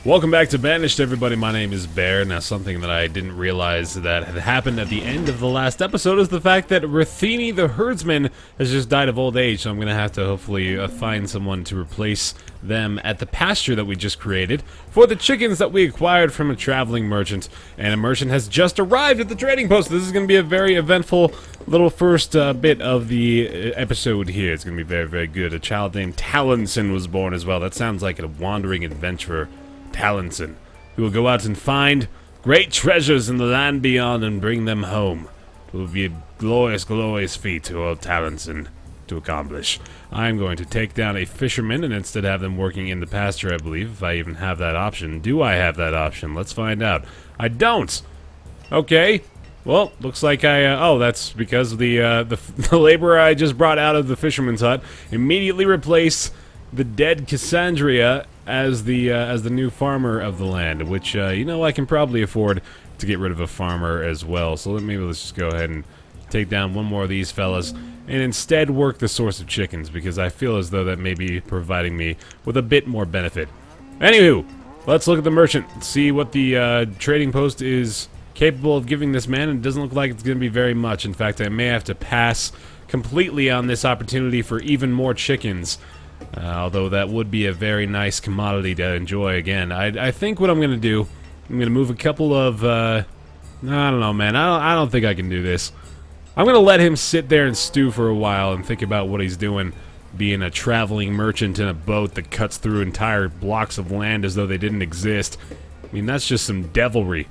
Welcome back to Banished, everybody. My name is Baer. Now, something that I didn't realize that had happened at the end of the last episode is the fact that Rathini, the herdsman, has just died of old age, so I'm going to have to hopefully find someone to replace them at the pasture that we just created for the chickens that we acquired from a traveling merchant. And a merchant has just arrived at the trading post. This is going to be a very eventful little first bit of the episode here. It's going to be very, very good. A child named Taliesin was born as well. That sounds like a wandering adventurer. Taliesin, who will go out and find great treasures in the land beyond and bring them home. It will be a glorious, glorious feat to old Taliesin to accomplish. I'm going to take down a fisherman and instead have them working in the pasture, I believe, if I even have that option. Do I have that option? Let's find out. I don't! Okay. Well, looks like oh, that's because the laborer I just brought out of the fisherman's hut immediately replaced the dead Cassandria as the new farmer of the land, which you know, I can probably afford to get rid of a farmer as well. So maybe let's just go ahead and take down one more of these fellas and instead work the source of chickens, because I feel as though that may be providing me with a bit more benefit. Anywho, let's look at the merchant, see what the trading post is capable of giving this man, and it doesn't look like it's going to be very much. In fact, I may have to pass completely on this opportunity for even more chickens. Although that would be a very nice commodity to enjoy again. I think what I'm going to do, I'm going to move a couple of, I don't know, man. I don't think I can do this. I'm going to let him sit there and stew for a while and think about what he's doing, being a traveling merchant in a boat that cuts through entire blocks of land as though they didn't exist. I mean, that's just some devilry.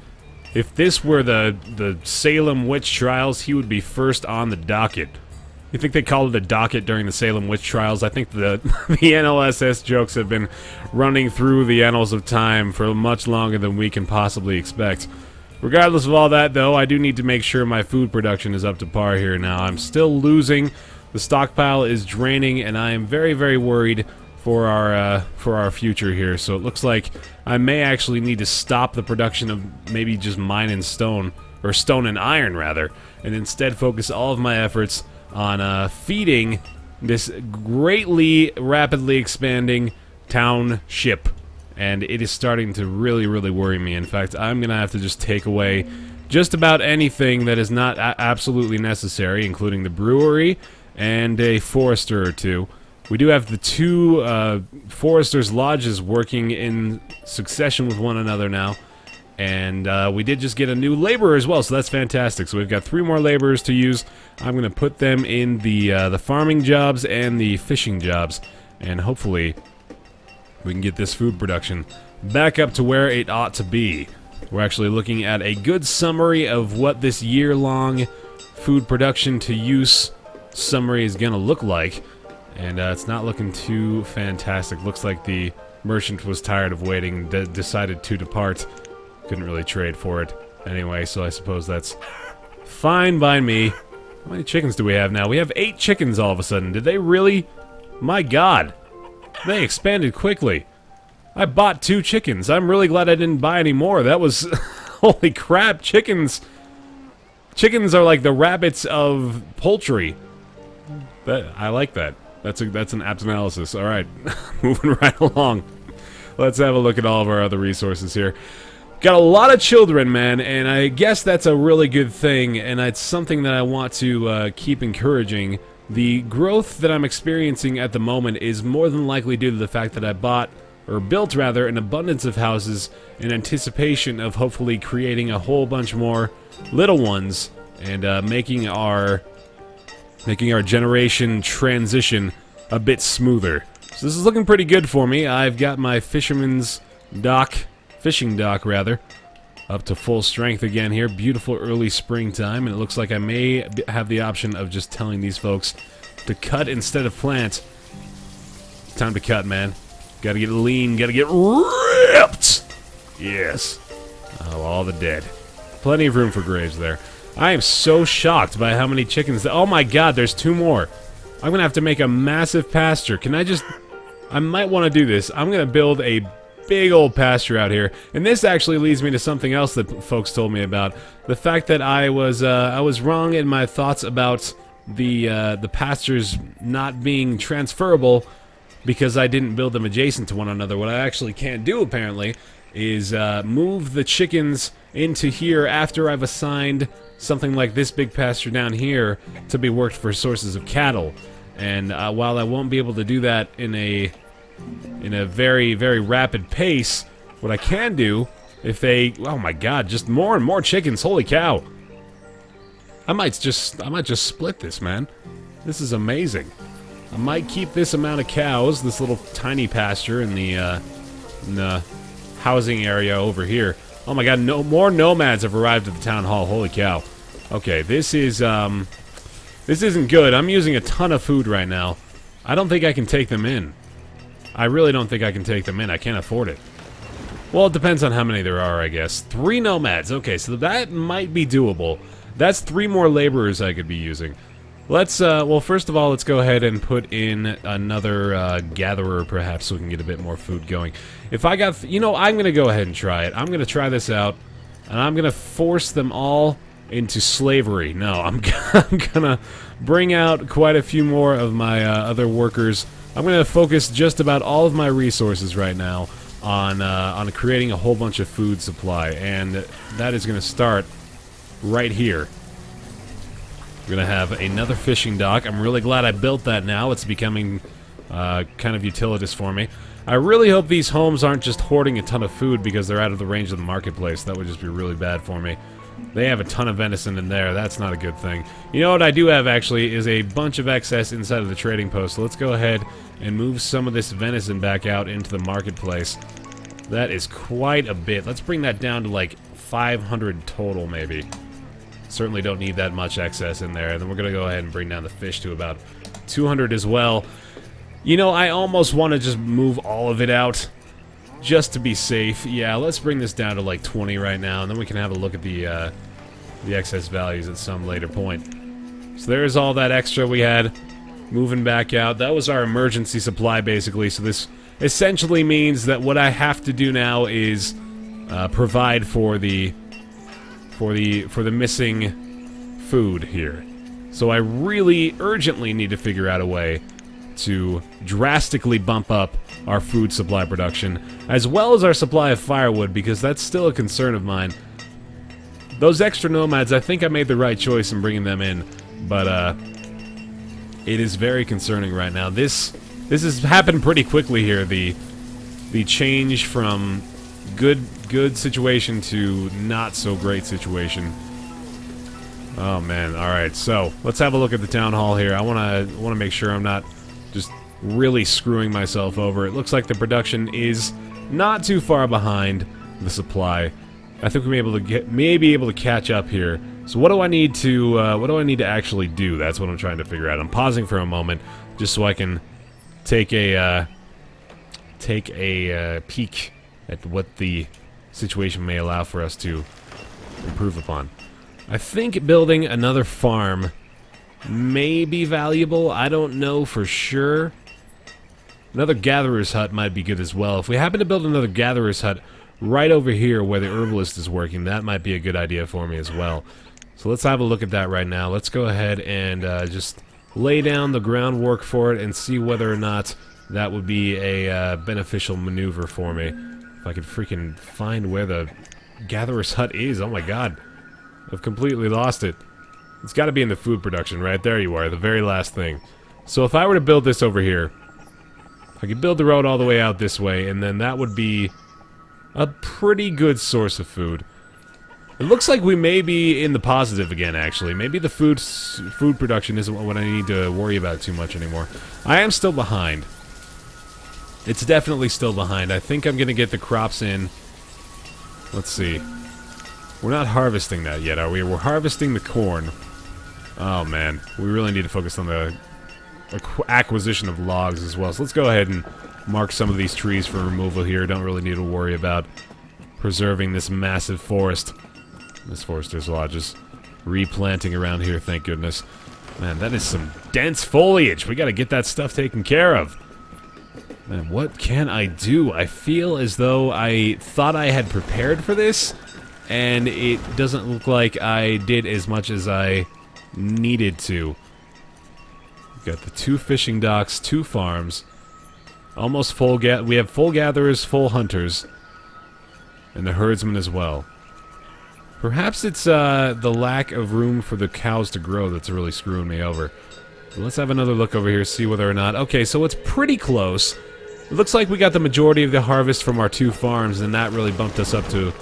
If this were the Salem witch trials, he would be first on the docket. You think they called it a docket during the Salem witch trials? I think the NLSS jokes have been running through the annals of time for much longer than we can possibly expect. Regardless of all that, though, I do need to make sure my food production is up to par here now. I'm still losing. The stockpile is draining, and I am very, very worried for our future here. So it looks like I may actually need to stop the production of maybe just mine and stone, or stone and iron, rather, and instead focus all of my efforts on feeding this greatly, rapidly expanding township. And it is starting to really, really worry me. In fact, I'm going to have to just take away just about anything that is not absolutely necessary, including the brewery and a forester or two. We do have the two foresters' lodges working in succession with one another now. And we did just get a new laborer as well, so that's fantastic. So we've got 3 more laborers to use. I'm going to put them in the farming jobs and the fishing jobs, and hopefully we can get this food production back up to where it ought to be. We're actually looking at a good summary of what this year-long food production to use summary is going to look like, and it's not looking too fantastic. Looks like the merchant was tired of waiting and decided to depart. Couldn't really trade for it anyway, so I suppose that's fine by me. How many chickens do we have now? We have 8 chickens all of a sudden. Did they really? My god. They expanded quickly. I bought 2 chickens. I'm really glad I didn't buy any more. That was... holy crap, chickens. Chickens are like the rabbits of poultry. I like that. That's an apt analysis. Alright, moving right along. Let's have a look at all of our other resources here. Got a lot of children, man, and I guess that's a really good thing, and it's something that I want to keep encouraging. The growth that I'm experiencing at the moment is more than likely due to the fact that I built rather, an abundance of houses in anticipation of hopefully creating a whole bunch more little ones and making our generation transition a bit smoother. So this is looking pretty good for me. I've got my fishing dock rather, up to full strength again here. Beautiful early springtime, and it looks like I may have the option of just telling these folks to cut instead of plant. It's time to cut, man. Gotta get lean, gotta get ripped! Yes. Oh, all the dead. Plenty of room for graves there. I am so shocked by how many chickens... Oh my god, there's 2 more. I'm gonna have to make a massive pasture. Can I just... I might want to do this. I'm gonna build a big old pasture out here, and this actually leads me to something else that folks told me about. The fact that I was wrong in my thoughts about the pastures not being transferable because I didn't build them adjacent to one another. What I actually can't do, apparently, is move the chickens into here after I've assigned something like this big pasture down here to be worked for sources of cattle. And while I won't be able to do that in a very, very rapid pace, what I can do, if they... Oh my god, just more and more chickens, holy cow! I might just split this, man. This is amazing. I might keep this amount of cows, this little tiny pasture in the housing area over here. Oh my god, no more nomads have arrived at the town hall. Holy cow. Okay, this isn't good. I'm using a ton of food right now. I don't think I can take them in. I really don't think I can take them in. I can't afford it. Well, it depends on how many there are, I guess. 3 nomads. Okay, so that might be doable. That's 3 more laborers I could be using. Let's, well, first of all, let's go ahead and put in another gatherer, perhaps, so we can get a bit more food going. If I got... You know, I'm going to go ahead and try it. I'm going to try this out, and I'm going to force them all into slavery. No, I'm going to bring out quite a few more of my other workers. I'm going to focus just about all of my resources right now on creating a whole bunch of food supply, and that is going to start right here. We're going to have another fishing dock. I'm really glad I built that now. It's becoming kind of utilitous for me. I really hope these homes aren't just hoarding a ton of food because they're out of the range of the marketplace. That would just be really bad for me. They have a ton of venison in there. That's not a good thing. You know what I do have, actually, is a bunch of excess inside of the trading post. So let's go ahead and move some of this venison back out into the marketplace. That is quite a bit. Let's bring that down to like 500 total, maybe. Certainly don't need that much excess in there. And then we're going to go ahead and bring down the fish to about 200 as well. You know, I almost want to just move all of it out just to be safe. Yeah, let's bring this down to like 20 right now, and then we can have a look at the excess values at some later point. So there's all that extra we had moving back out. That was our emergency supply, basically. So this essentially means that what I have to do now is provide for the missing food here. So I really urgently need to figure out a way to drastically bump up our food supply production, as well as our supply of firewood, because that's still a concern of mine. Those extra nomads, I think I made the right choice in bringing them in, but it is very concerning right now. This has happened pretty quickly here, the change from good situation to not so great situation. Oh man, alright, so let's have a look at the town hall here. I wanna make sure I'm not just really screwing myself over. It looks like the production is not too far behind the supply. I think we may be able to catch up here. So what do I need to actually do? That's what I'm trying to figure out. I'm pausing for a moment just so I can take a peek at what the situation may allow for us to improve upon. I think building another farm may be valuable. I don't know for sure. Another gatherer's hut might be good as well. If we happen to build another gatherer's hut right over here where the herbalist is working, that might be a good idea for me as well. So let's have a look at that right now. Let's go ahead and just lay down the groundwork for it and see whether or not that would be a beneficial maneuver for me. If I could freaking find where the gatherer's hut is. Oh my god. I've completely lost it. It's got to be in the food production, right? There you are, the very last thing. So if I were to build this over here, I could build the road all the way out this way, and then that would be a pretty good source of food. It looks like we may be in the positive again, actually. Maybe the food production isn't what I need to worry about too much anymore. I am still behind. It's definitely still behind. I think I'm going to get the crops in. Let's see. We're not harvesting that yet, are we? We're harvesting the corn. Oh, man. We really need to focus on the acquisition of logs as well. So let's go ahead and mark some of these trees for removal here. Don't really need to worry about preserving this massive forest. This forester's lodge is replanting around here, thank goodness. Man, that is some dense foliage. We gotta get that stuff taken care of. Man, what can I do? I feel as though I thought I had prepared for this, and it doesn't look like I did as much as I needed to. We've got the 2 fishing docks, 2 farms, almost full we have full gatherers, full hunters. And the herdsmen as well. Perhaps it's the lack of room for the cows to grow that's really screwing me over. Let's have another look over here, see whether or not... Okay, so it's pretty close. It looks like we got the majority of the harvest from our 2 farms, and that really bumped us up to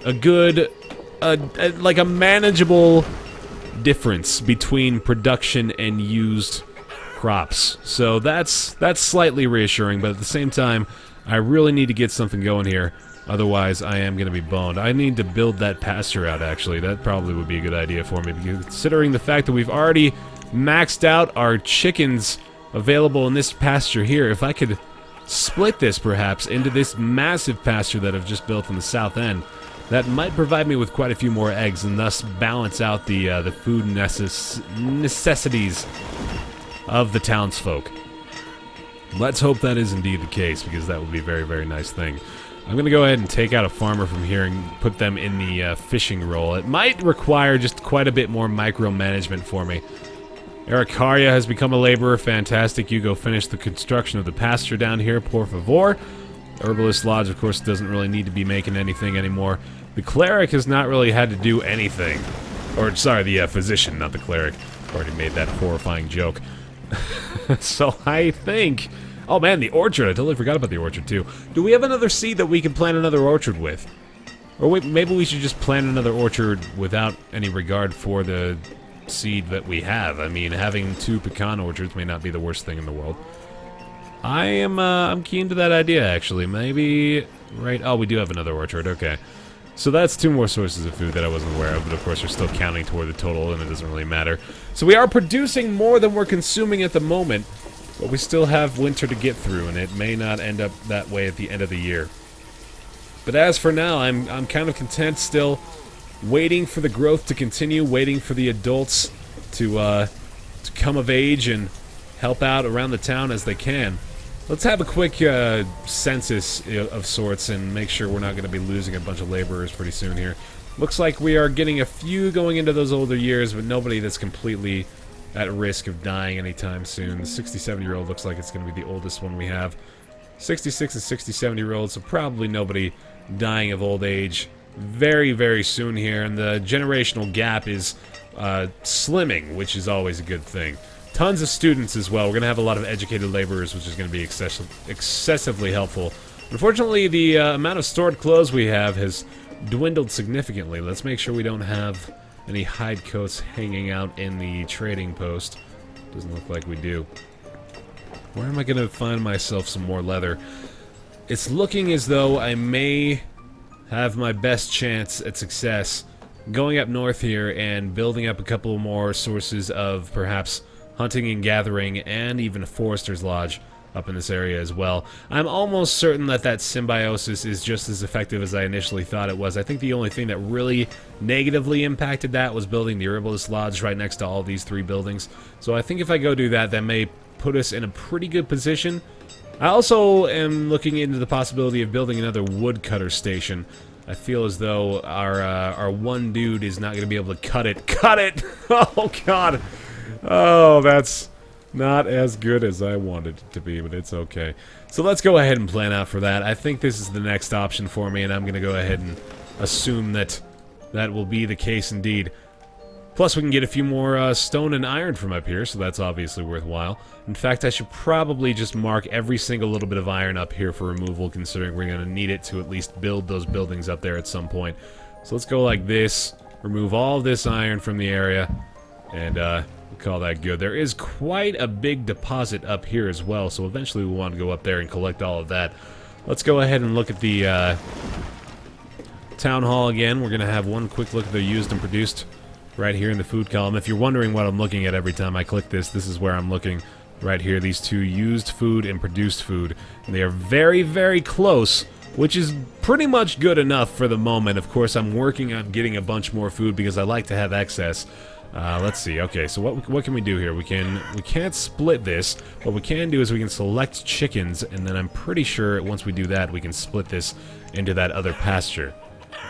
a good... like a manageable difference between production and used crops. So that's slightly reassuring, but at the same time, I really need to get something going here. Otherwise, I am going to be boned. I need to build that pasture out, actually. That probably would be a good idea for me, considering the fact that we've already maxed out our chickens available in this pasture here. If I could split this, perhaps, into this massive pasture that I've just built in the south end, that might provide me with quite a few more eggs, and thus balance out the food necessities of the townsfolk. Let's hope that is indeed the case, because that would be a very, very nice thing. I'm going to go ahead and take out a farmer from here and put them in the fishing role. It might require just quite a bit more micromanagement for me. Ericaria has become a laborer. Fantastic. You go finish the construction of the pasture down here, por favor. Herbalist Lodge, of course, doesn't really need to be making anything anymore. The cleric has not really had to do anything. Or, sorry, the physician, not the cleric. Already made that horrifying joke. So I think... Oh man, the orchard. I totally forgot about the orchard too. Do we have another seed that we can plant another orchard with? Or wait, maybe we should just plant another orchard without any regard for the seed that we have. I mean, having 2 pecan orchards may not be the worst thing in the world. I'm keen to that idea, actually. Maybe... Right... Oh, we do have another orchard. Okay. So that's 2 more sources of food that I wasn't aware of, but of course we're still counting toward the total, and it doesn't really matter. So we are producing more than we're consuming at the moment, but we still have winter to get through, and it may not end up that way at the end of the year. But as for now, I'm kind of content still, waiting for the growth to continue, waiting for the adults to come of age and help out around the town as they can. Let's have a quick census of sorts and make sure we're not going to be losing a bunch of laborers pretty soon here. Looks like we are getting a few going into those older years, but nobody that's completely at risk of dying anytime soon. The 67-year-old looks like it's going to be the oldest one we have. 66 and 67-year-olds, so probably nobody dying of old age very, very soon here. And the generational gap is slimming, which is always a good thing. Tons of students as well. We're going to have a lot of educated laborers, which is going to be excessively helpful. Unfortunately, the amount of stored clothes we have has dwindled significantly. Let's make sure we don't have any hide coats hanging out in the trading post. Doesn't look like we do. Where am I going to find myself some more leather? It's looking as though I may have my best chance at success going up north here and building up a couple more sources of perhaps hunting and gathering, and even a forester's lodge up in this area as well. I'm almost certain that that symbiosis is just as effective as I initially thought it was. I think the only thing that really negatively impacted that was building the herbalist lodge right next to all these 3 buildings. So I think if I go do that, that may put us in a pretty good position. I also am looking into the possibility of building another woodcutter station. I feel as though our one dude is not going to be able to cut it. Cut it! Oh, God! Oh, that's not as good as I wanted it to be, but it's okay. So let's go ahead and plan out for that. I think this is the next option for me, and I'm going to go ahead and assume that that will be the case indeed. Plus, we can get a few more stone and iron from up here, so that's obviously worthwhile. In fact, I should probably just mark every single little bit of iron up here for removal, considering we're going to need it to at least build those buildings up there at some point. So let's go like this, remove all this iron from the area, and call that good. There is quite a big deposit up here as well, so eventually we want to go up there and collect all of that. Let's go ahead and look at the town hall again. We're going to have one quick look at the used and produced right here in the food column. If you're wondering what I'm looking at every time I click this, this is where I'm looking right here. These 2 used food and produced food. And they are very, very close, which is pretty much good enough for the moment. Of course, I'm working on getting a bunch more food because I like to have excess. Let's see. Okay, so what can we do here? We can't split this. What we can do is we can select chickens, and then I'm pretty sure once we do that, we can split this into that other pasture.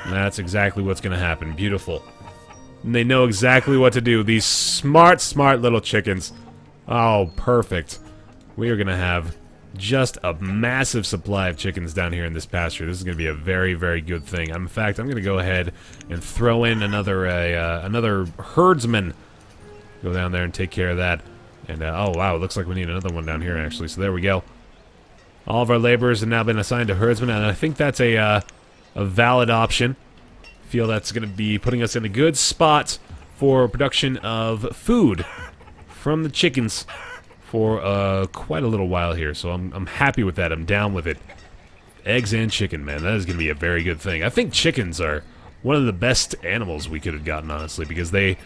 And that's exactly what's going to happen. Beautiful. And they know exactly what to do. These smart, smart little chickens. Oh, perfect. We are going to have just a massive supply of chickens down here in this pasture. This is going to be a very, very good thing. In fact, I'm going to go ahead and throw in another herdsman. Go down there and take care of that. And, oh, wow, it looks like we need another one down here, actually. So there we go. All of our laborers have now been assigned to herdsmen, and I think that's a valid option. I feel that's going to be putting us in a good spot for production of food from the chickens for quite a little while here. So I'm happy with that. I'm down with it. Eggs and chicken, man. That is going to be a very good thing. I think chickens are one of the best animals we could have gotten, honestly, because they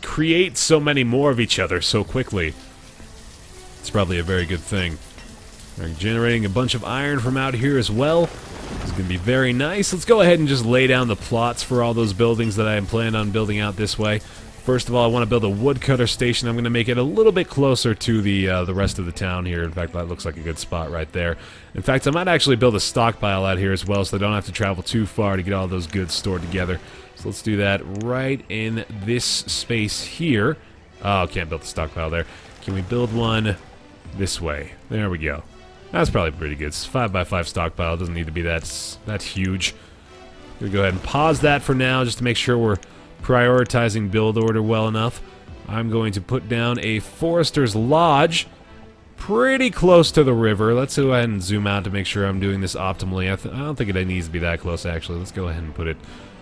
create so many more of each other so quickly. It's probably a very good thing. We're generating a bunch of iron from out here as well. It's going to be very nice. Let's go ahead and just lay down the plots for all those buildings that I am planning on building out this way. First of all, I want to build a woodcutter station. I'm going to make it a little bit closer to the rest of the town here. In fact, that looks like a good spot right there. In fact, I might actually build a stockpile out here as well, so they don't have to travel too far to get all those goods stored together. So let's do that right in this space here. Oh, can't build a stockpile there. Can we build one this way? There we go. That's probably pretty good. It's 5x5 stockpile. It doesn't need to be that huge. I'm going to go ahead and pause that for now just to make sure we're prioritizing build order well enough. I'm going to put down a forester's lodge pretty close to the river. Let's go ahead and zoom out to make sure I'm doing this optimally. I don't think it needs to be that close, actually. Let's go ahead and put it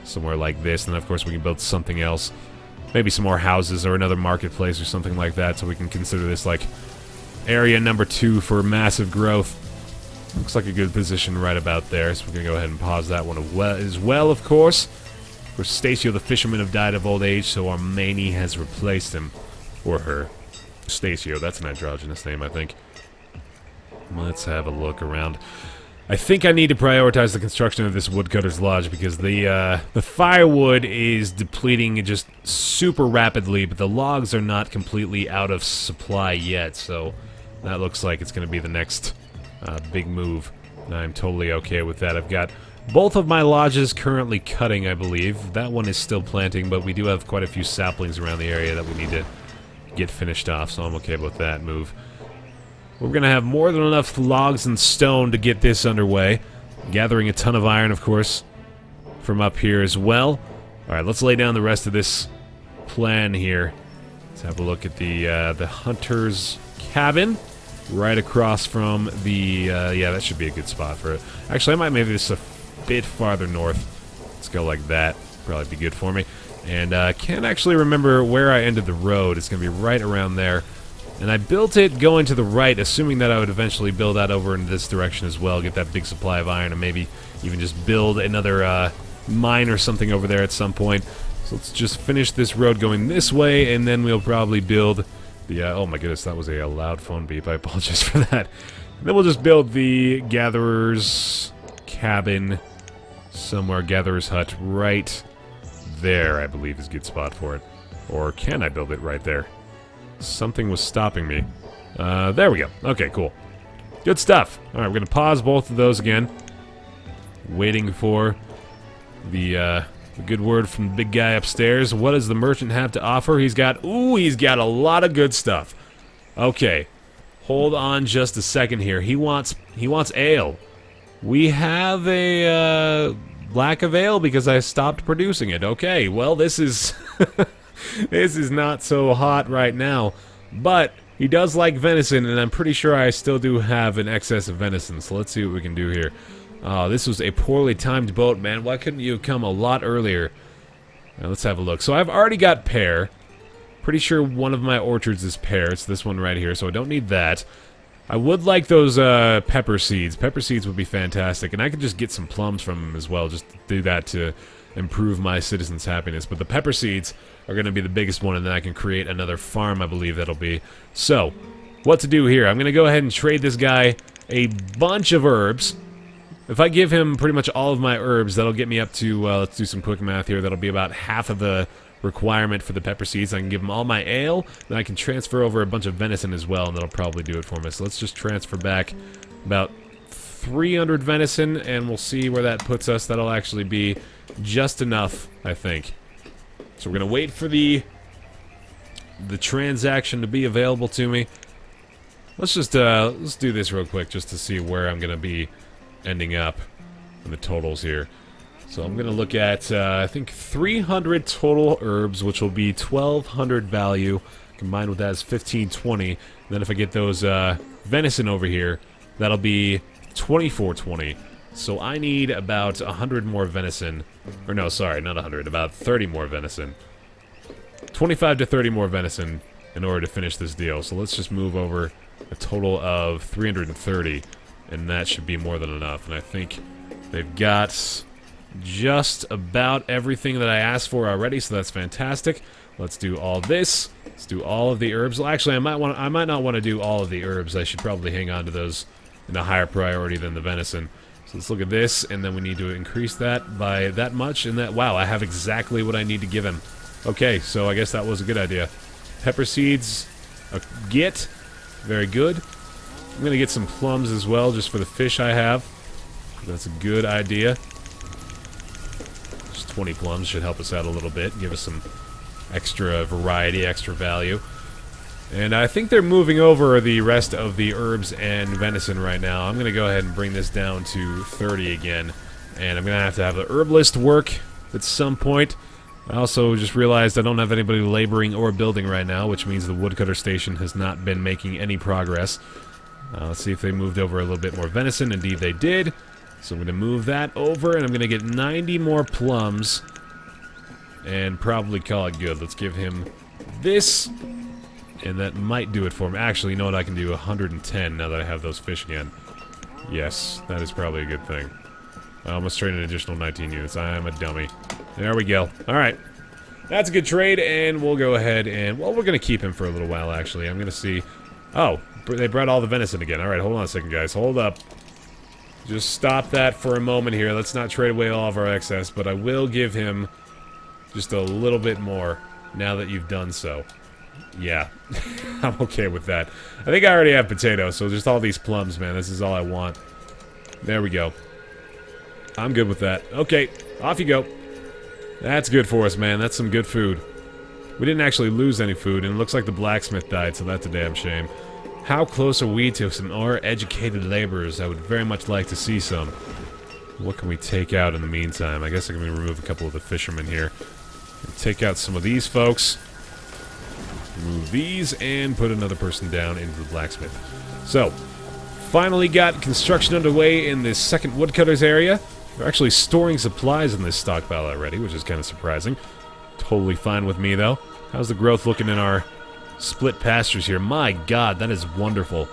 somewhere like this, and then of course we can build something else. Maybe some more houses or another marketplace or something like that, so we can consider this like area number 2 for massive growth. Looks like a good position right about there, so we're going to go ahead and pause that one as well, of course. Of course, Stacio the fisherman have died of old age, so our Maney has replaced him. Or her. Stacio, that's an androgynous name, I think. Let's have a look around. I think I need to prioritize the construction of this woodcutter's lodge because the firewood is depleting just super rapidly, but the logs are not completely out of supply yet, so that looks like it's going to be the next big move. And I'm totally okay with that. I've got both of my lodges currently cutting, I believe. That one is still planting, but we do have quite a few saplings around the area that we need to get finished off, so I'm okay with that move. We're going to have more than enough logs and stone to get this underway. Gathering a ton of iron, of course, from up here as well. Alright, let's lay down the rest of this plan here. Let's have a look at the hunter's cabin. Right across from the... yeah, that should be a good spot for it. Actually, I might move this a bit farther north. Let's go like that. Probably be good for me. And can't actually remember where I ended the road. It's going to be right around there. And I built it going to the right, assuming that I would eventually build out over in this direction as well, get that big supply of iron, and maybe even just build another mine or something over there at some point. So let's just finish this road going this way, and then we'll probably build the... oh my goodness, that was a loud phone beep. I apologize for that. And then we'll just build the gatherer's cabin somewhere, gatherer's hut right there, I believe is a good spot for it. Or can I build it right there? Something was stopping me. There we go. Okay, cool. Good stuff. Alright, we're going to pause both of those again. Waiting for the good word from the big guy upstairs. What does the merchant have to offer? He's got... Ooh, he's got a lot of good stuff. Okay. Hold on just a second here. He wants ale. We have a lack of ale because I stopped producing it. Okay, well, this is... this is not so hot right now, but he does like venison, and I'm pretty sure I still do have an excess of venison, so let's see what we can do here. This was a poorly timed boat, man. Why couldn't you have come a lot earlier? Now, let's have a look. So I've already got pear. Pretty sure one of my orchards is pear. It's this one right here, so I don't need that. I would like those pepper seeds. Pepper seeds would be fantastic, and I could just get some plums from them as well, just to do that to improve my citizens' happiness. But the pepper seeds are going to be the biggest one, and then I can create another farm, I believe that'll be. So, what to do here? I'm going to go ahead and trade this guy a bunch of herbs. If I give him pretty much all of my herbs, that'll get me up to, let's do some quick math here, that'll be about half of the requirement for the pepper seeds. I can give him all my ale, then I can transfer over a bunch of venison as well, and that'll probably do it for me. So let's just transfer back about 300 venison, and we'll see where that puts us. That'll actually be just enough, I think. So we're going to wait for the transaction to be available to me. let's do this real quick just to see where I'm gonna be ending up in the totals here. So I'm gonna look at I think 300 total herbs, which will be 1,200 value. Combined with that is 1520. Then if I get those venison over here, that'll be 2420. So I need about 100 more venison. Or no, sorry, not 100. About 30 more venison. 25 to 30 more venison in order to finish this deal. So let's just move over a total of 330. And that should be more than enough. And I think they've got just about everything that I asked for already. So that's fantastic. Let's do all this. Let's do all of the herbs. Well, actually, I might not want to do all of the herbs. I should probably hang on to those in a higher priority than the venison. So let's look at this, and then we need to increase that by that much. And that, wow, I have exactly what I need to give him. Okay, so I guess that was a good idea. Pepper seeds, a get, very good. I'm gonna get some plums as well, just for the fish I have. That's a good idea. Just 20 plums should help us out a little bit, give us some extra variety, extra value. And I think they're moving over the rest of the herbs and venison right now. I'm going to go ahead and bring this down to 30 again. And I'm going to have the herb list work at some point. I also just realized I don't have anybody laboring or building right now, which means the woodcutter station has not been making any progress. Let's see if they moved over a little bit more venison. Indeed they did. So I'm going to move that over, and I'm going to get 90 more plums. And probably call it good. Let's give him this. And that might do it for me. Actually, you know what? I can do 110 now that I have those fish again. Yes, that is probably a good thing. I almost traded an additional 19 units. I am a dummy. There we go. Alright. That's a good trade, and we'll go ahead and... Well, we're going to keep him for a little while, actually. I'm going to see... Oh, they brought all the venison again. Alright, hold on a second, guys. Hold up. Just stop that for a moment here. Let's not trade away all of our excess, but I will give him just a little bit more now that you've done so. Yeah, I'm okay with that. I think I already have potatoes, so just all these plums, man. This is all I want. There we go. I'm good with that. Okay, off you go. That's good for us, man. That's some good food. We didn't actually lose any food, and it looks like the blacksmith died, so that's a damn shame. How close are we to some more educated laborers? I would very much like to see some. What can we take out in the meantime? I guess I can remove a couple of the fishermen here. Take out some of these folks. Remove these and put another person down into the blacksmith. So, finally got construction underway in this second woodcutters area. They're actually storing supplies in this stockpile already, which is kind of surprising. Totally fine with me, though. How's the growth looking in our split pastures here? My god, that is wonderful.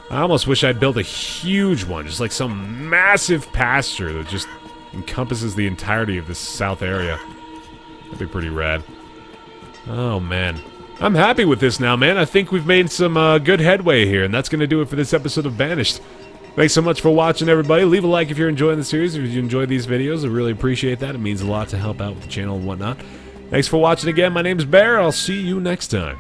I almost wish I'd built a huge one, just like some massive pasture that just encompasses the entirety of this south area. That'd be pretty rad. Oh, man. I'm happy with this now, man. I think we've made some good headway here, and that's going to do it for this episode of Banished. Thanks so much for watching, everybody. Leave a like if you're enjoying the series. If you enjoy these videos, I really appreciate that. It means a lot to help out with the channel and whatnot. Thanks for watching again. My name's Baer. I'll see you next time.